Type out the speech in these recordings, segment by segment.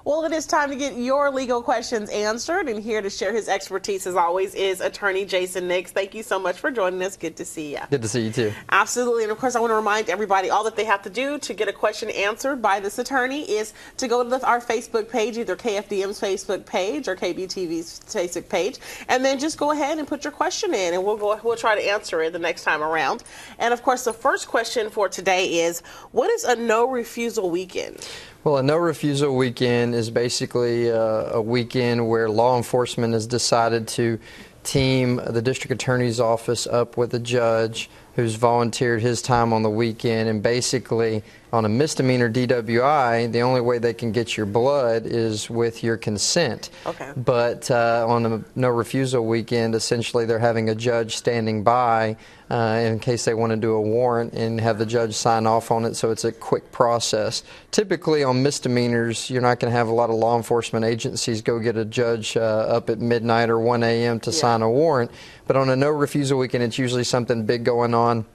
Well, it is time to get your legal questions answered, and here to share his expertise, as always, is attorney Jason Nix. Thank you so much for joining us. Good to see you. Good to see you, too. Absolutely, and of course, I want to remind everybody all that they have to do to get a question answered by this attorney is to go to our Facebook page, either KFDM's Facebook page or KBTV's Facebook page, and then just go ahead and put your question in, and we'll try to answer it the next time around. And of course, the first question for today is, what is a no-refusal weekend? Well, a no-refusal weekend is basically a weekend where law enforcement has decided to team the district attorney's office up with a judge who's volunteered his time on the weekend, and basically on a misdemeanor DWI, the only way they can get your blood is with your consent. Okay. But on a no refusal weekend, essentially they're having a judge standing by in case they want to do a warrant and have the judge sign off on it, so it's a quick process. Typically on misdemeanors, you're not going to have a lot of law enforcement agencies go get a judge up at midnight or 1 a.m. to sign a warrant. But on a no refusal weekend, it's usually something big going on.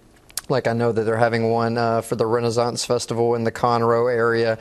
Like I know that they're having one for the Renaissance Festival in the Conroe area,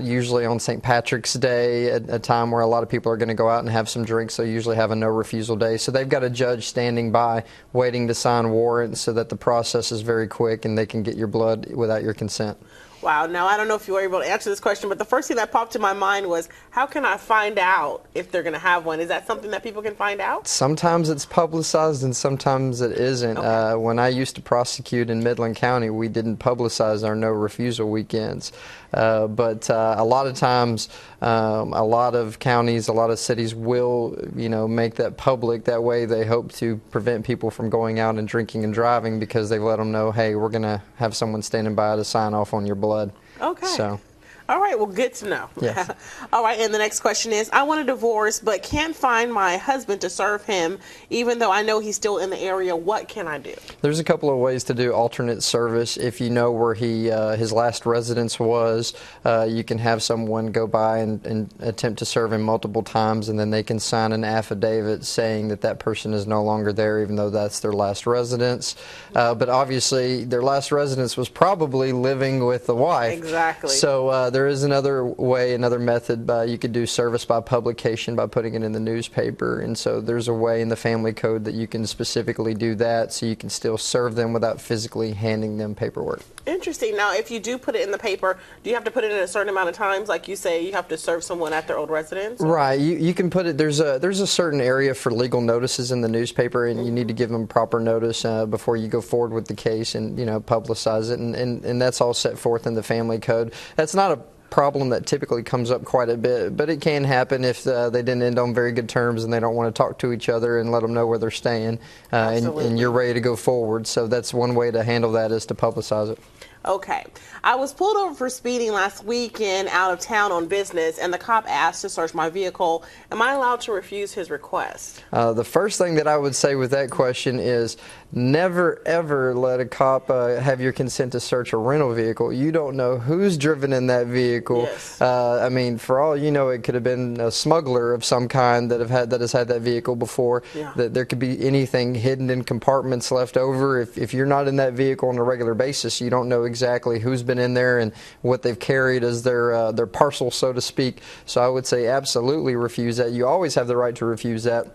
usually on St. Patrick's Day, a time where a lot of people are going to go out and have some drinks, so usually have a no-refusal day. So they've got a judge standing by waiting to sign warrants so that the process is very quick and they can get your blood without your consent. Wow. Now, I don't know if you were able to answer this question, but the first thing that popped in my mind was, how can I find out if they're going to have one? Is that something that people can find out? Sometimes it's publicized and sometimes it isn't. Okay. When I used to prosecute in Midland County, we didn't publicize our no-refusal weekends. But a lot of times, a lot of counties, a lot of cities will, make that public. That way they hope to prevent people from going out and drinking and driving because they've let them know, hey, we're going to have someone standing by to sign off on your blood. Okay. So. All right, well, good to know. Yes. All right, and the next question is, I want a divorce but can't find my husband to serve him even though I know he's still in the area. What can I do? There's a couple of ways to do alternate service. If you know where his last residence was, you can have someone go by and attempt to serve him multiple times, and then they can sign an affidavit saying that that person is no longer there even though that's their last residence. But obviously their last residence was probably living with the wife. Exactly. So there is another way, another method. You could do service by publication by putting it in the newspaper, and so there's a way in the family code that you can specifically do that so you can still serve them without physically handing them paperwork. Interesting. Now, if you do put it in the paper, do you have to put it in a certain amount of times? Like you say, you have to serve someone at their old residence? Or? Right. You can put it, there's a certain area for legal notices in the newspaper, and you need to give them proper notice before you go forward with the case and, publicize it, and that's all set forth in the family code. That's not a problem that typically comes up quite a bit, but it can happen if they didn't end on very good terms and they don't want to talk to each other and let them know where they're staying, and you're ready to go forward. So that's one way to handle that, is to publicize it. Okay. I was pulled over for speeding last weekend out of town on business, and the cop asked to search my vehicle. Am I allowed to refuse his request? The first thing that I would say with that question is never, ever let a cop have your consent to search a rental vehicle. You don't know who's driven in that vehicle. Yes. I mean, for all you know, it could have been a smuggler of some kind that has had that vehicle before. Yeah. That there could be anything hidden in compartments left over. If you're not in that vehicle on a regular basis, you don't know exactly who's been in there and what they've carried as their parcel, so to speak. So I would say absolutely refuse that. You always have the right to refuse that.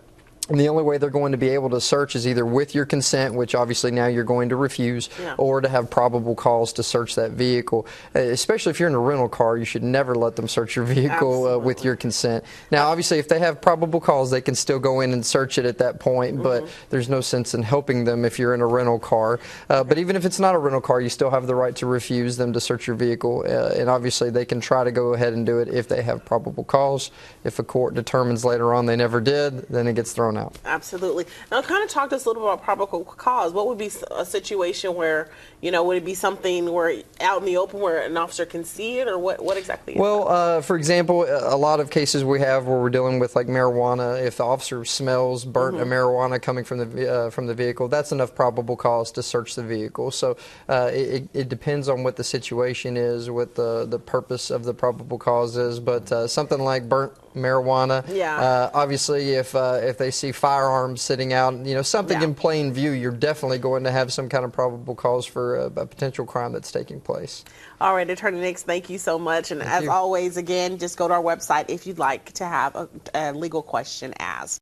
And the only way they're going to be able to search is either with your consent, which obviously now you're going to refuse, or to have probable cause to search that vehicle. Especially if you're in a rental car, you should never let them search your vehicle with your consent. Now, obviously, if they have probable cause, they can still go in and search it at that point, but there's no sense in helping them if you're in a rental car. But even if it's not a rental car, you still have the right to refuse them to search your vehicle. And obviously, they can try to go ahead and do it if they have probable cause. If a court determines later on they never did, then it gets thrown out. Absolutely. Now, kind of talk to us a little bit about probable cause. What would be a situation where, would it be something where out in the open where an officer can see it, or what exactly is that? For example, a lot of cases we have where we're dealing with like marijuana. If the officer smells burnt marijuana coming from the vehicle, that's enough probable cause to search the vehicle. So it depends on what the situation is, what the purpose of the probable cause is. But something like burnt marijuana, obviously if they see firearms sitting out, something Yeah. in plain view, you're definitely going to have some kind of probable cause for a potential crime that's taking place. All right, Attorney Nix, thank you so much. And as you. always, again, just go to our website if you'd like to have a legal question asked.